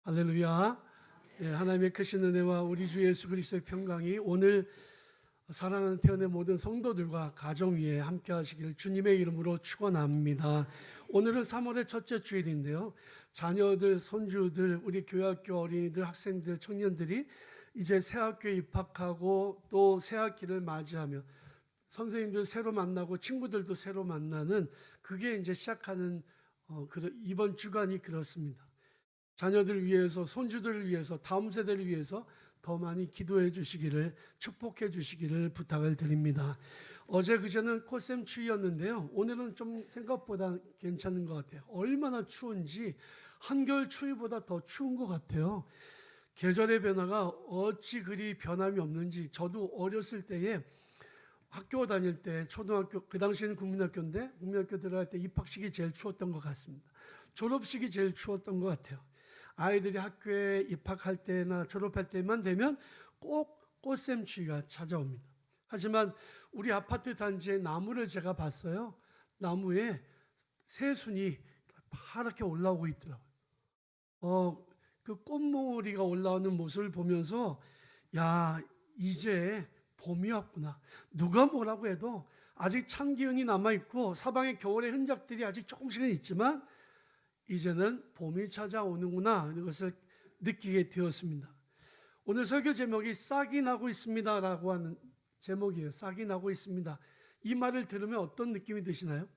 할렐루야. 예, 하나님의 크신 은혜와 우리 주 예수 그리스도의 평강이 오늘 사랑하는 태연의 모든 성도들과 가정 위에 함께 하시길 주님의 이름으로 축원합니다. 오늘은 3월의 첫째 주일인데요. 자녀들, 손주들, 우리 교회학교 어린이들, 학생들, 청년들이 이제 새 학교에 입학하고 또 새 학기를 맞이하며 선생님들 새로 만나고 친구들도 새로 만나는 그게 이제 시작하는 이번 주간이 그렇습니다. 자녀들 위해서, 손주들을 위해서, 다음 세대를 위해서 더 많이 기도해 주시기를, 축복해 주시기를 부탁을 드립니다. 어제 그제는 꽃샘 추위였는데요. 오늘은 좀 생각보다 괜찮은 것 같아요. 얼마나 추운지 한겨울 추위보다 더 추운 것 같아요. 계절의 변화가 어찌 그리 변함이 없는지, 저도 어렸을 때에 학교 다닐 때, 초등학교, 그 당시에는 국민학교인데 국민학교 들어갈 때 입학식이 제일 추웠던 것 같습니다. 졸업식이 제일 추웠던 것 같아요. 아이들이 학교에 입학할 때나 졸업할 때만 되면 꼭 꽃샘 추위가 찾아옵니다. 하지만 우리 아파트 단지의 나무를 제가 봤어요. 나무에 새순이 파랗게 올라오고 있더라고요. 그 꽃몽우리가 올라오는 모습을 보면서 야, 이제 봄이 왔구나. 누가 뭐라고 해도 아직 찬 기운이 남아있고 사방에 겨울의 흔적들이 아직 조금씩은 있지만 이제는 봄이 찾아오는구나, 이것을 느끼게 되었습니다. 오늘 설교 제목이 싹이 나고 있습니다 라고 하는 제목이에요. 싹이 나고 있습니다. 이 말을 들으면 어떤 느낌이 드시나요?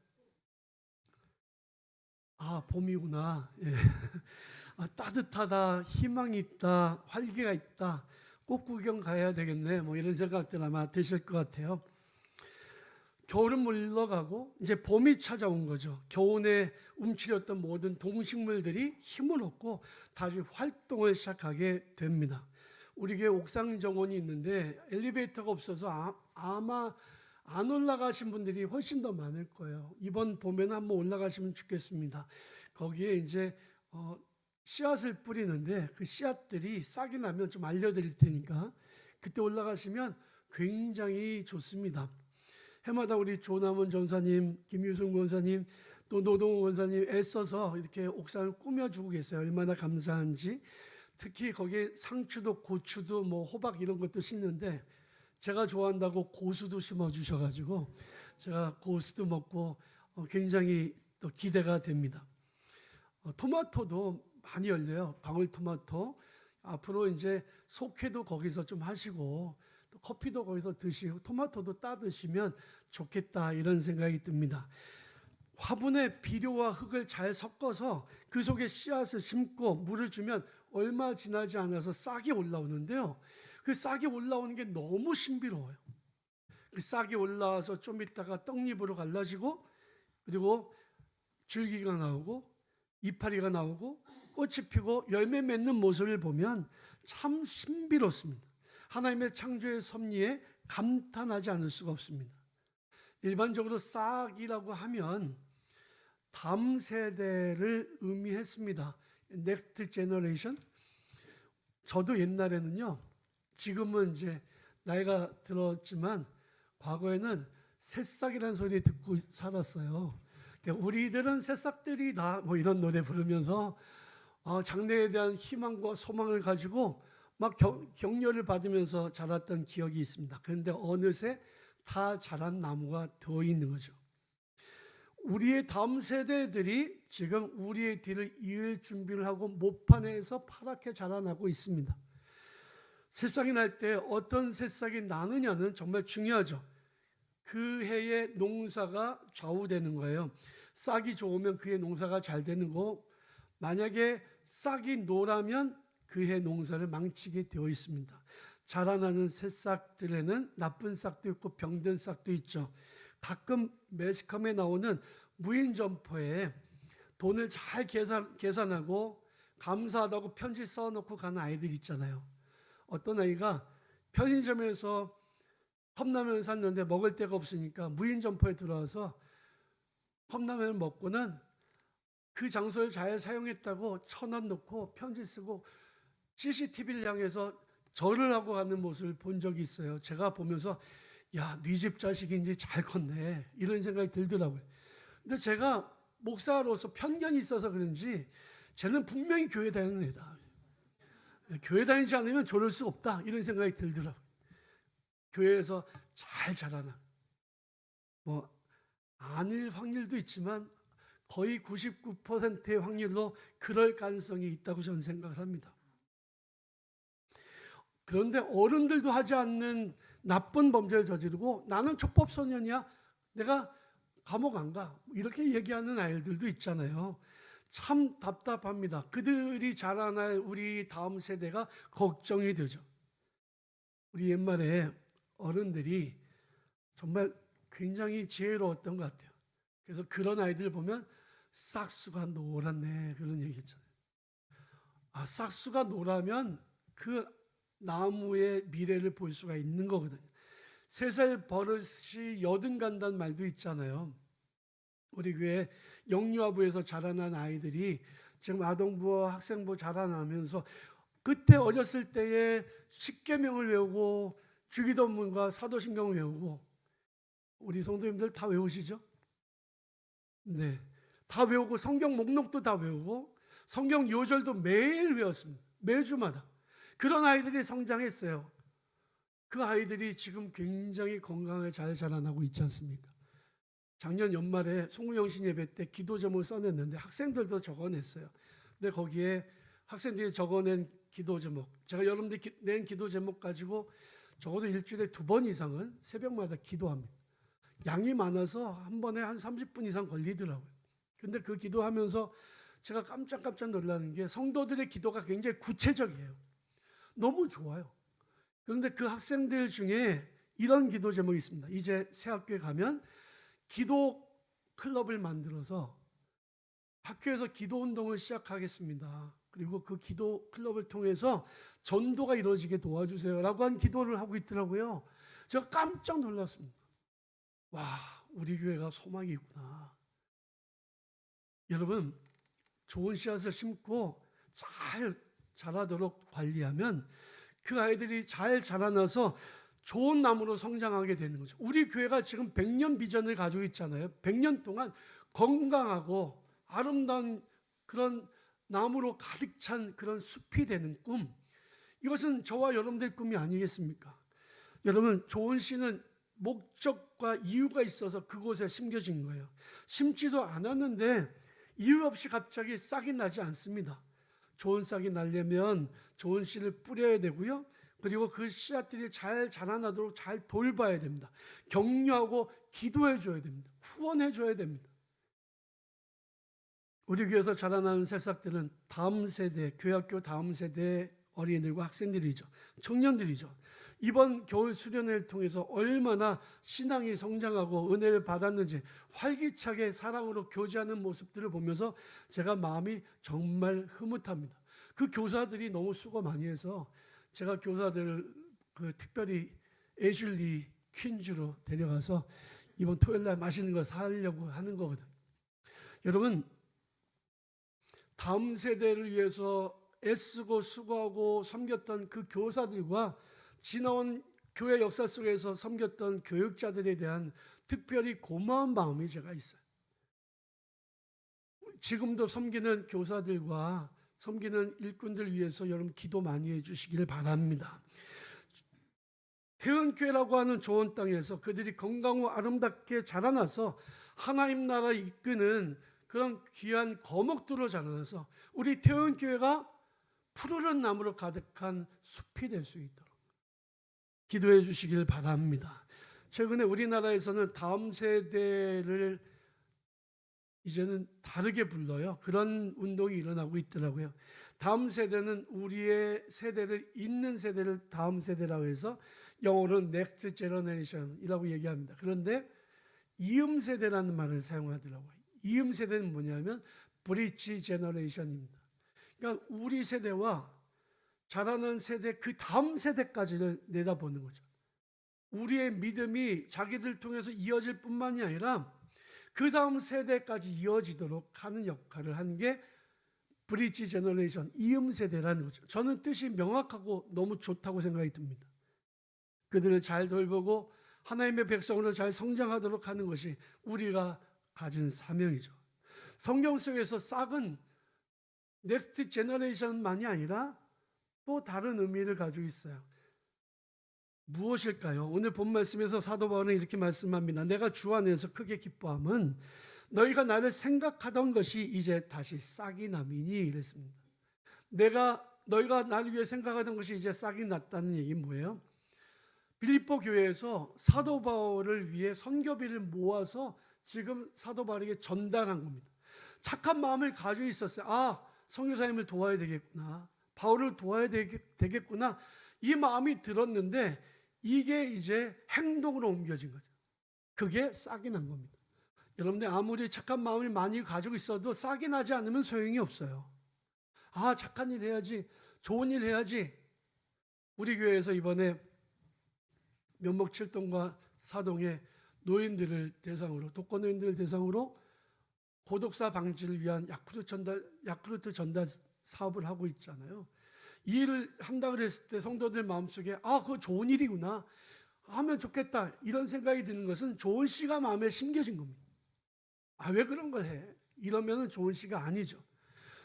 아, 봄이구나. 예. 아, 따뜻하다, 희망이 있다, 활기가 있다, 꽃 구경 가야 되겠네, 뭐 이런 생각들 아마 드실 것 같아요. 겨울은 물러가고 이제 봄이 찾아온 거죠. 겨울에 움츠렸던 모든 동식물들이 힘을 얻고 다시 활동을 시작하게 됩니다. 우리 교회 옥상 정원이 있는데 엘리베이터가 없어서 아마 안 올라가신 분들이 훨씬 더 많을 거예요. 이번 봄에는 한번 올라가시면 좋겠습니다. 거기에 이제 씨앗을 뿌리는데 그 씨앗들이 싹이 나면 좀 알려드릴 테니까 그때 올라가시면 굉장히 좋습니다. 해마다 우리 조남원 전사님, 김유승 권사님, 또 노동훈 권사님 애써서 이렇게 옥상을 꾸며주고 계세요. 얼마나 감사한지. 특히 거기에 상추도 고추도 뭐 호박 이런 것도 심는데 제가 좋아한다고 고수도 심어주셔가지고 제가 고수도 먹고 굉장히 또 기대가 됩니다. 토마토도 많이 열려요. 방울토마토. 앞으로 이제 속회도 거기서 좀 하시고 또 커피도 거기서 드시고 토마토도 따 드시면 좋겠다, 이런 생각이 듭니다. 화분에 비료와 흙을 잘 섞어서 그 속에 씨앗을 심고 물을 주면 얼마 지나지 않아서 싹이 올라오는데요. 그 싹이 올라오는 게 너무 신비로워요. 그 싹이 올라와서 좀 있다가 떡잎으로 갈라지고 그리고 줄기가 나오고 이파리가 나오고 꽃이 피고 열매 맺는 모습을 보면 참 신비롭습니다. 하나님의 창조의 섭리에 감탄하지 않을 수가 없습니다. 일반적으로 싹이라고 하면 다음 세대를 의미했습니다. Next generation. 저도 옛날에는요, 지금은 이제 나이가 들었지만 과거에는 새싹이라는 소리 듣고 살았어요. 우리들은 새싹들이다, 뭐 이런 노래 부르면서 장래에 대한 희망과 소망을 가지고 막 격려를 받으면서 자랐던 기억이 있습니다. 그런데 어느새 다 자란 나무가 되어 있는 거죠. 우리의 다음 세대들이 지금 우리의 뒤를 이을 준비를 하고 모판에서 파랗게 자라나고 있습니다. 새싹이 날 때 어떤 새싹이 나느냐는 정말 중요하죠. 그 해의 농사가 좌우되는 거예요. 싹이 좋으면 그 해 농사가 잘 되는 거고, 만약에 싹이 노라면 그 해 농사를 망치게 되어 있습니다. 자라나는 새싹들에는 나쁜 싹도 있고 병든 싹도 있죠. 가끔 매스컴에 나오는 무인 점포에 돈을 잘 계산하고 감사하다고 편지 써놓고 가는 아이들 있잖아요. 어떤 아이가 편의점에서 컵라면을 샀는데 먹을 데가 없으니까 무인 점포에 들어와서 컵라면을 먹고는 그 장소를 잘 사용했다고 1,000원 넣고 편지 쓰고 CCTV를 향해서 절을 하고 가는 모습을 본 적이 있어요. 제가 보면서 야, 네 집 자식인지 잘 컸네, 이런 생각이 들더라고요. 근데 제가 목사로서 편견이 있어서 그런지 쟤는 분명히 교회 다니는 애다. 교회 다니지 않으면 저럴 수 없다 이런 생각이 들더라고요. 교회에서 잘 자라나 뭐 아닐 확률도 있지만 거의 99%의 확률로 그럴 가능성이 있다고 저는 생각을 합니다. 그런데 어른들도 하지 않는 나쁜 범죄를 저지르고 나는 촉법소년이야, 내가 감옥 안 가, 이렇게 얘기하는 아이들도 있잖아요. 참 답답합니다. 그들이 자라날 우리 다음 세대가 걱정이 되죠. 우리 옛말에 어른들이 정말 굉장히 지혜로웠던 것 같아요. 그래서 그런 아이들 보면 싹수가 노랗네 그런 얘기 했잖아요. 싹수가 노라면 그 나무의 미래를 볼 수가 있는 거거든요. 3살 버릇이 여든 간다는 말도 있잖아요. 우리 교회 영유아부에서 자라난 아이들이 지금 아동부와 학생부 자라나면서 그때 어렸을 때에 십계명을 외우고 주기도문과 사도신경을 외우고, 우리 성도님들 다 외우시죠? 네, 다 외우고 성경 목록도 다 외우고 성경 요절도 매일 외웠습니다. 매주마다. 그런 아이들이 성장했어요. 그 아이들이 지금 굉장히 건강하게 잘 자라나고 있지 않습니까? 작년 연말에 송구영신 예배 때 기도 제목을 써냈는데 학생들도 적어냈어요. 근데 거기에 학생들이 적어낸 기도 제목, 제가 여러분들이 낸 기도 제목 가지고 적어도 일주일에 2번 이상은 새벽마다 기도합니다. 양이 많아서 한 번에 한 30분 이상 걸리더라고요. 근데 그 기도하면서 제가 깜짝 놀라는 게 성도들의 기도가 굉장히 구체적이에요. 너무 좋아요. 그런데 그 학생들 중에 이런 기도 제목이 있습니다. 이제 새 학교에 가면 기도 클럽을 만들어서 학교에서 기도 운동을 시작하겠습니다. 그리고 그 기도 클럽을 통해서 전도가 이루어지게 도와주세요 라고 한 기도를 하고 있더라고요. 제가 깜짝 놀랐습니다. 와, 우리 교회가 소망이 있구나. 여러분, 좋은 씨앗을 심고 잘 자라도록 관리하면 그 아이들이 잘 자라나서 좋은 나무로 성장하게 되는 거죠. 우리 교회가 지금 100년 비전을 가지고 있잖아요. 100년 동안 건강하고 아름다운 그런 나무로 가득 찬 그런 숲이 되는 꿈. 이것은 저와 여러분들 꿈이 아니겠습니까? 여러분, 좋은 씨는 목적과 이유가 있어서 그곳에 심겨진 거예요. 심지도 않았는데 이유 없이 갑자기 싹이 나지 않습니다. 좋은 싹이 나려면 좋은 씨를 뿌려야 되고요. 그리고 그 씨앗들이 잘 자라나도록 잘 돌봐야 됩니다. 격려하고 기도해 줘야 됩니다. 후원해 줘야 됩니다. 우리 교회에서 자라나는 새싹들은 다음 세대, 교회학교 다음 세대 어린이들과 학생들이죠. 청년들이죠. 이번 겨울 수련회를 통해서 얼마나 신앙이 성장하고 은혜를 받았는지 활기차게 사랑으로 교제하는 모습들을 보면서 제가 마음이 정말 흐뭇합니다. 그 교사들이 너무 수고 많이 해서 제가 교사들을 특별히 애슐리 퀸즈로 데려가서 이번 토요일 날 맛있는 거 사려고 하는 거거든요. 여러분, 다음 세대를 위해서 애쓰고 수고하고 섬겼던 그 교사들과 지나온 교회 역사 속에서 섬겼던 교육자들에 대한 특별히 고마운 마음이 제가 있어요. 지금도 섬기는 교사들과 섬기는 일꾼들 위해서 여러분 기도 많이 해주시기를 바랍니다. 태은교회라고 하는 좋은 땅에서 그들이 건강하고 아름답게 자라나서 하나님 나라 이끄는 그런 귀한 거목들로 자라나서 우리 태은교회가 푸르른 나무로 가득한 숲이 될 수 있도록 기도해 주시길 바랍니다. 최근에 우리나라에서는 다음 세대를 이제는 다르게 불러요. 그런 운동이 일어나고 있더라고요. 다음 세대는 우리의 세대를 잇는 세대를 다음 세대라고 해서 영어로는 Next Generation이라고 얘기합니다. 그런데 이음 세대라는 말을 사용하더라고요. 이음 세대는 뭐냐면 Bridge Generation입니다. 그러니까 우리 세대와 자라는 세대 그 다음 세대까지를 내다보는 거죠. 우리의 믿음이 자기들 통해서 이어질 뿐만이 아니라 그 다음 세대까지 이어지도록 하는 역할을 한 게 브리지 제너레이션, 이음 세대라는 거죠. 저는 뜻이 명확하고 너무 좋다고 생각이 듭니다. 그들을 잘 돌보고 하나님의 백성으로 잘 성장하도록 하는 것이 우리가 가진 사명이죠. 성경 속에서 싹은 넥스트 제너레이션만이 아니라 또 다른 의미를 가지고 있어요. 무엇일까요? 오늘 본 말씀에서 사도 바울은 이렇게 말씀합니다. 내가 주 안에서 크게 기뻐함은 너희가 나를 생각하던 것이 이제 다시 싹이 나미니 이랬습니다. 너희가 나를 위해 생각하던 것이 이제 싹이 났다는 얘기 뭐예요? 빌립보 교회에서 사도 바울을 위해 선교비를 모아서 지금 사도 바울에게 전달한 겁니다. 착한 마음을 가지고 있었어요. 아, 선교사님을 도와야 되겠구나. 바울을 도와야 되겠구나. 이 마음이 들었는데 이게 이제 행동으로 옮겨진 거죠. 그게 싹이 난 겁니다. 여러분들 아무리 착한 마음을 많이 가지고 있어도 싹이 나지 않으면 소용이 없어요. 아, 착한 일 해야지. 좋은 일 해야지. 우리 교회에서 이번에 면목 7동과 4동의 노인들을 대상으로, 독거노인들을 대상으로 고독사 방지를 위한 야쿠르트 전달 사업을 하고 있잖아요. 이 일을 한다 그랬을 때 성도들 마음속에 아, 그거 좋은 일이구나. 하면 좋겠다. 이런 생각이 드는 것은 좋은 씨가 마음에 심겨진 겁니다. 아, 왜 그런 걸 해? 이러면 좋은 씨가 아니죠.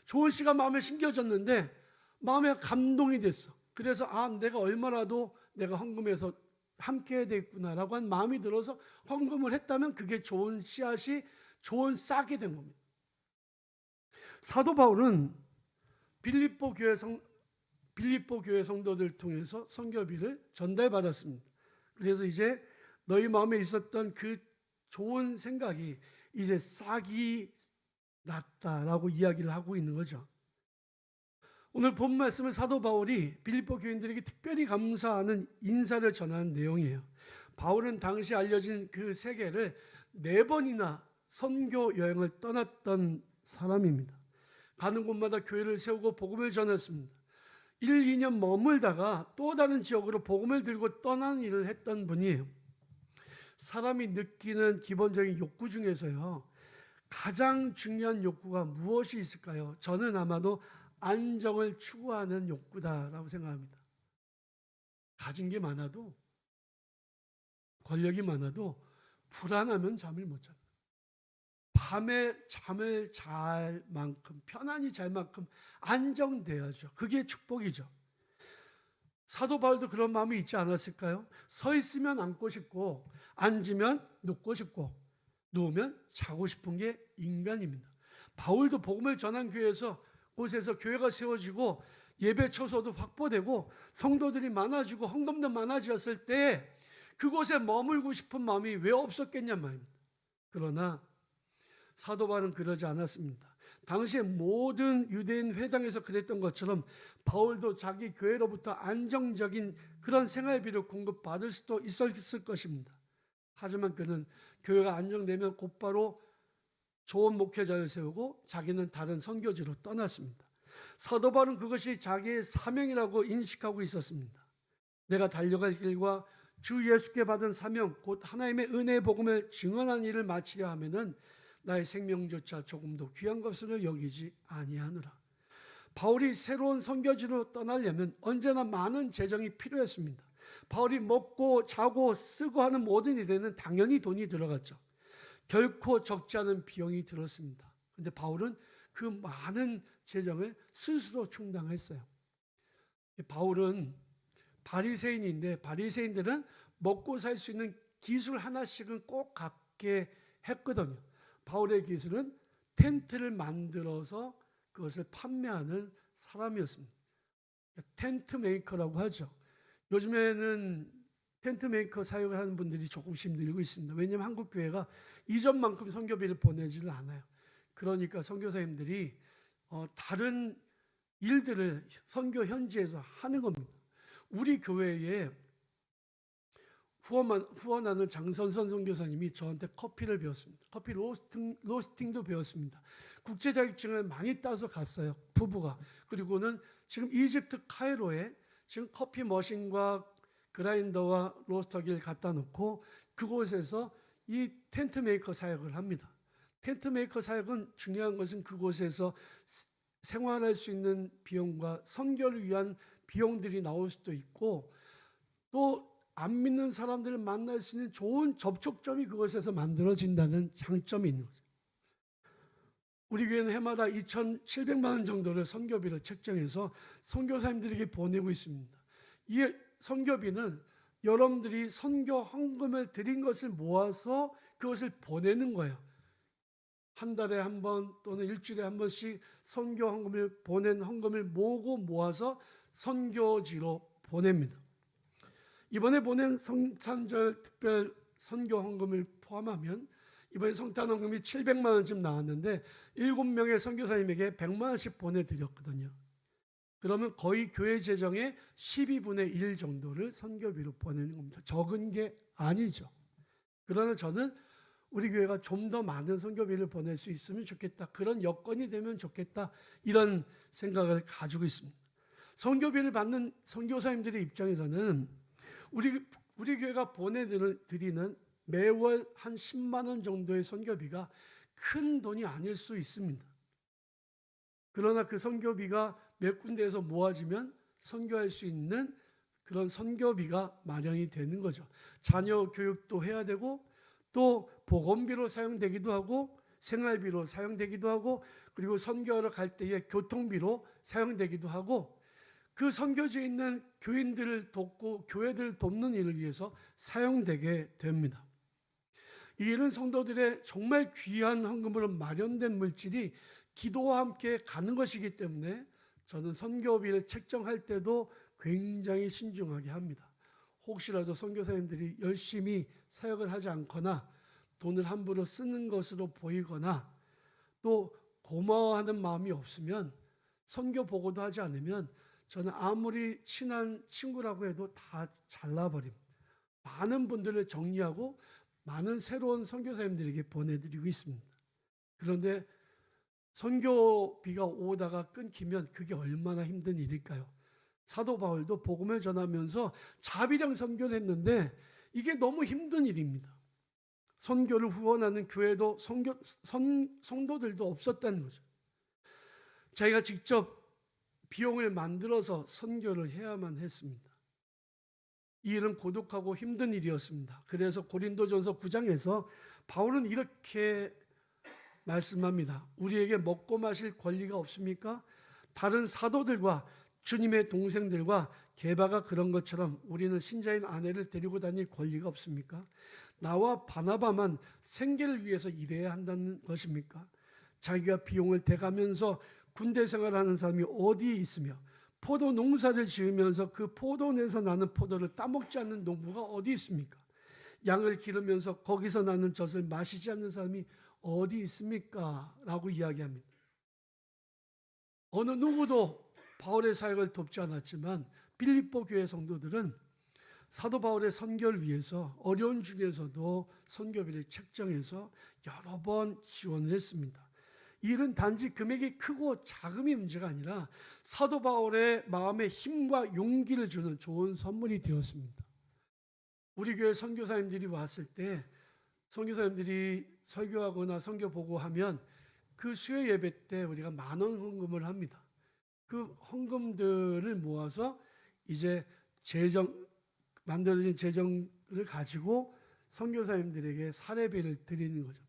좋은 씨가 마음에 심겨졌는데 마음에 감동이 됐어. 그래서 아, 내가 얼마라도 내가 헌금해서 함께 해야 되겠구나라고 한 마음이 들어서 헌금을 했다면 그게 좋은 씨앗이 좋은 싹이 된 겁니다. 사도 바울은 빌립보 교회 성도들 통해서 선교비를 전달받았습니다. 그래서 이제 너희 마음에 있었던 그 좋은 생각이 이제 싹이 났다라고 이야기를 하고 있는 거죠. 오늘 본 말씀은 사도 바울이 빌립보 교인들에게 특별히 감사하는 인사를 전하는 내용이에요. 바울은 당시 알려진 그 세계를 4번이나 선교 여행을 떠났던 사람입니다. 가는 곳마다 교회를 세우고 복음을 전했습니다. 1, 2년 머물다가 또 다른 지역으로 복음을 들고 떠나는 일을 했던 분이에요. 사람이 느끼는 기본적인 욕구 중에서요, 가장 중요한 욕구가 무엇이 있을까요? 저는 아마도 안정을 추구하는 욕구다라고 생각합니다. 가진 게 많아도, 권력이 많아도 불안하면 잠을 못 자요. 밤에 잠을 잘 만큼, 편안히 잘 만큼 안정돼야죠. 그게 축복이죠. 사도 바울도 그런 마음이 있지 않았을까요? 서 있으면 앉고 싶고, 앉으면 눕고 싶고, 누우면 자고 싶은 게 인간입니다. 바울도 복음을 전한 곳에서 교회가 세워지고 예배 처소도 확보되고 성도들이 많아지고 헌금도 많아졌을 때 그곳에 머물고 싶은 마음이 왜 없었겠냐 말입니다. 그러나 사도 바울은 그러지 않았습니다. 당시에 모든 유대인 회당에서 그랬던 것처럼 바울도 자기 교회로부터 안정적인 그런 생활비를 공급받을 수도 있었을 것입니다. 하지만 그는 교회가 안정되면 곧바로 좋은 목회자를 세우고 자기는 다른 선교지로 떠났습니다. 사도 바울은 그것이 자기의 사명이라고 인식하고 있었습니다. 내가 달려갈 길과 주 예수께 받은 사명, 곧 하나님의 은혜의 복음을 증언하는 일을 마치려 하면은 나의 생명조차 조금도 귀한 것으로 여기지 아니하노라. 바울이 새로운 선교지로 떠나려면 언제나 많은 재정이 필요했습니다. 바울이 먹고 자고 쓰고 하는 모든 일에는 당연히 돈이 들어갔죠. 결코 적지 않은 비용이 들었습니다. 그런데 바울은 그 많은 재정을 스스로 충당했어요. 바울은 바리새인인데 바리새인들은 먹고 살 수 있는 기술 하나씩은 꼭 갖게 했거든요. 바울의 기술은 텐트를 만들어서 그것을 판매하는 사람이었습니다. 텐트 메이커라고 하죠. 요즘에는 텐트 메이커 사역을 하는 분들이 조금씩 늘고 있습니다. 왜냐하면 한국 교회가 이전만큼 선교비를 보내지를 않아요. 그러니까 선교사님들이 다른 일들을 선교 현지에서 하는 겁니다. 우리 교회에 후원하는 장선선 선교사님이 저한테 커피를 배웠습니다. 커피 로스팅도 배웠습니다. 국제 자격증을 많이 따서 갔어요. 부부가. 그리고는 지금 이집트 카이로에 지금 커피 머신과 그라인더와 로스터기를 갖다 놓고 그곳에서 이 텐트 메이커 사역을 합니다. 텐트 메이커 사역은 중요한 것은 그곳에서 생활할 수 있는 비용과 선교를 위한 비용들이 나올 수도 있고 또 안 믿는 사람들을 만날 수 있는 좋은 접촉점이 그곳에서 만들어진다는 장점이 있는 거죠. 우리 교회는 해마다 2,700만 원 정도를 선교비로 책정해서 선교사님들에게 보내고 있습니다. 이 선교비는 여러분들이 선교 헌금을 드린 것을 모아서 그것을 보내는 거예요. 한 달에 한 번 또는 일주일에 한 번씩 선교 헌금을 보낸 헌금을 모으고 모아서 선교지로 보냅니다. 이번에 보낸 성탄절 특별 선교 헌금을 포함하면 이번에 성탄 헌금이 700만 원쯤 나왔는데 7명의 선교사님에게 100만 원씩 보내드렸거든요. 그러면 거의 교회 재정의 12분의 1 정도를 선교비로 보내는 겁니다. 적은 게 아니죠. 그러나 저는 우리 교회가 좀 더 많은 선교비를 보낼 수 있으면 좋겠다. 그런 여건이 되면 좋겠다. 이런 생각을 가지고 있습니다. 선교비를 받는 선교사님들의 입장에서는 우리 교회가 보내드리는 매월 한 10만 원 정도의 선교비가 큰 돈이 아닐 수 있습니다. 그러나 그 선교비가 몇 군데에서 모아지면 선교할 수 있는 그런 선교비가 마련이 되는 거죠. 자녀 교육도 해야 되고 또 보건비로 사용되기도 하고 생활비로 사용되기도 하고 그리고 선교하러 갈 때의 교통비로 사용되기도 하고 그 선교지에 있는 교인들을 돕고 교회들을 돕는 일을 위해서 사용되게 됩니다. 이 일은 성도들의 정말 귀한 헌금으로 마련된 물질이 기도와 함께 가는 것이기 때문에 저는 선교비를 책정할 때도 굉장히 신중하게 합니다. 혹시라도 선교사님들이 열심히 사역을 하지 않거나 돈을 함부로 쓰는 것으로 보이거나 또 고마워하는 마음이 없으면 선교 보고도 하지 않으면 저는 아무리 친한 친구라고 해도 다 잘라버립니다. 많은 분들을 정리하고 많은 새로운 선교사님들에게 보내드리고 있습니다. 그런데 선교비가 오다가 끊기면 그게 얼마나 힘든 일일까요? 사도 바울도 복음을 전하면서 자비령 선교를 했는데 이게 너무 힘든 일입니다. 선교를 후원하는 교회도 성도들도 없었다는 거죠. 자기가 직접 비용을 만들어서 선교를 해야만 했습니다. 이 일은 고독하고 힘든 일이었습니다. 그래서 고린도전서 9장에서 바울은 이렇게 말씀합니다. 우리에게 먹고 마실 권리가 없습니까? 다른 사도들과 주님의 동생들과 게바가 그런 것처럼 우리는 신자인 아내를 데리고 다닐 권리가 없습니까? 나와 바나바만 생계를 위해서 일해야 한다는 것입니까? 자기가 비용을 대가면서 군대 생활하는 사람이 어디 있으며 포도 농사를 지으면서 그 포도내에서 나는 포도를 따먹지 않는 농부가 어디 있습니까? 양을 기르면서 거기서 나는 젖을 마시지 않는 사람이 어디 있습니까? 라고 이야기합니다. 어느 누구도 바울의 사역을 돕지 않았지만 빌립보 교회 성도들은 사도 바울의 선교를 위해서 어려운 중에서도 선교비를 책정해서 여러 번 지원을 했습니다. 이 일은 단지 금액이 크고 작음이 문제가 아니라 사도 바울의 마음에 힘과 용기를 주는 좋은 선물이 되었습니다. 우리 교회 선교사님들이 왔을 때 선교사님들이 설교하거나 선교 보고하면 그 수요 예배 때 우리가 10,000원 헌금을 합니다. 그 헌금들을 모아서 이제 만들어진 재정을 가지고 선교사님들에게 사례비를 드리는 거죠.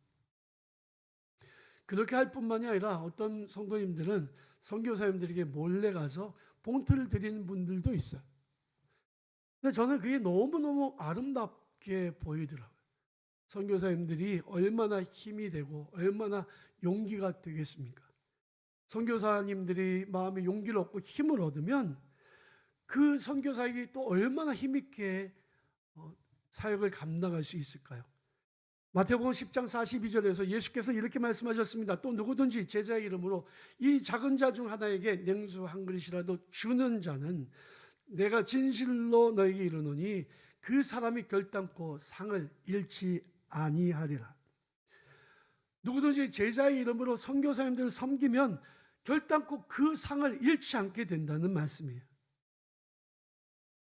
그렇게 할 뿐만이 아니라 어떤 성도님들은 선교사님들에게 몰래 가서 봉투를 드리는 분들도 있어요. 근데 저는 그게 너무너무 아름답게 보이더라고요. 선교사님들이 얼마나 힘이 되고 얼마나 용기가 되겠습니까? 선교사님들이 마음에 용기를 얻고 힘을 얻으면 그 선교사에게 또 얼마나 힘있게 사역을 감당할 수 있을까요? 마태복음 10장 42절에서 예수께서 이렇게 말씀하셨습니다. 또 누구든지 제자의 이름으로 이 작은 자 중 하나에게 냉수 한 그릇이라도 주는 자는 내가 진실로 너에게 이르노니 그 사람이 결단코 상을 잃지 아니하리라. 누구든지 제자의 이름으로 선교사님들을 섬기면 결단코 그 상을 잃지 않게 된다는 말씀이에요.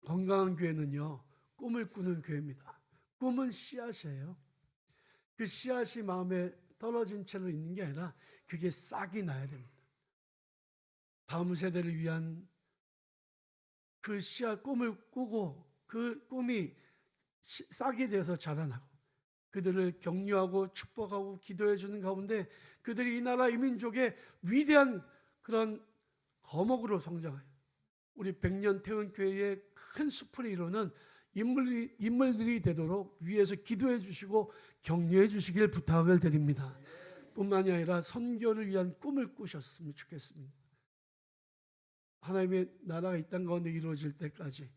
건강한 교회는요, 꿈을 꾸는 교회입니다. 꿈은 씨앗이에요. 그 씨앗이 마음에 떨어진 채로 있는 게 아니라 그게 싹이 나야 됩니다. 다음 세대를 위한 그 씨앗 꿈을 꾸고 그 꿈이 싹이 돼서 자라나고 그들을 격려하고 축복하고 기도해 주는 가운데 그들이 이 나라 이 민족의 위대한 그런 거목으로 성장해요. 우리 백년 태원교회의 큰 숲을 이루는 인물들이 되도록 위에서 기도해 주시고 격려해 주시길 부탁을 드립니다. 뿐만이 아니라 선교를 위한 꿈을 꾸셨으면 좋겠습니다. 하나님의 나라가 이 땅 가운데 이루어질 때까지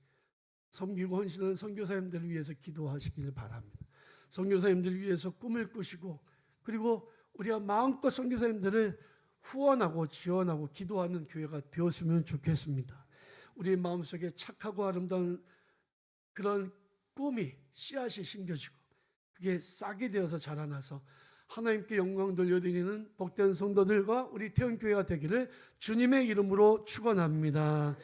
섬기고 헌신하는 선교사님들을 위해서 기도하시길 바랍니다. 선교사님들을 위해서 꿈을 꾸시고 그리고 우리가 마음껏 선교사님들을 후원하고 지원하고 기도하는 교회가 되었으면 좋겠습니다. 우리 마음속에 착하고 아름다운 그런 꿈이 씨앗이 심겨지고 그게 싹이 되어서 자라나서 하나님께 영광 돌려드리는 복된 성도들과 우리 태원교회가 되기를 주님의 이름으로 축원합니다.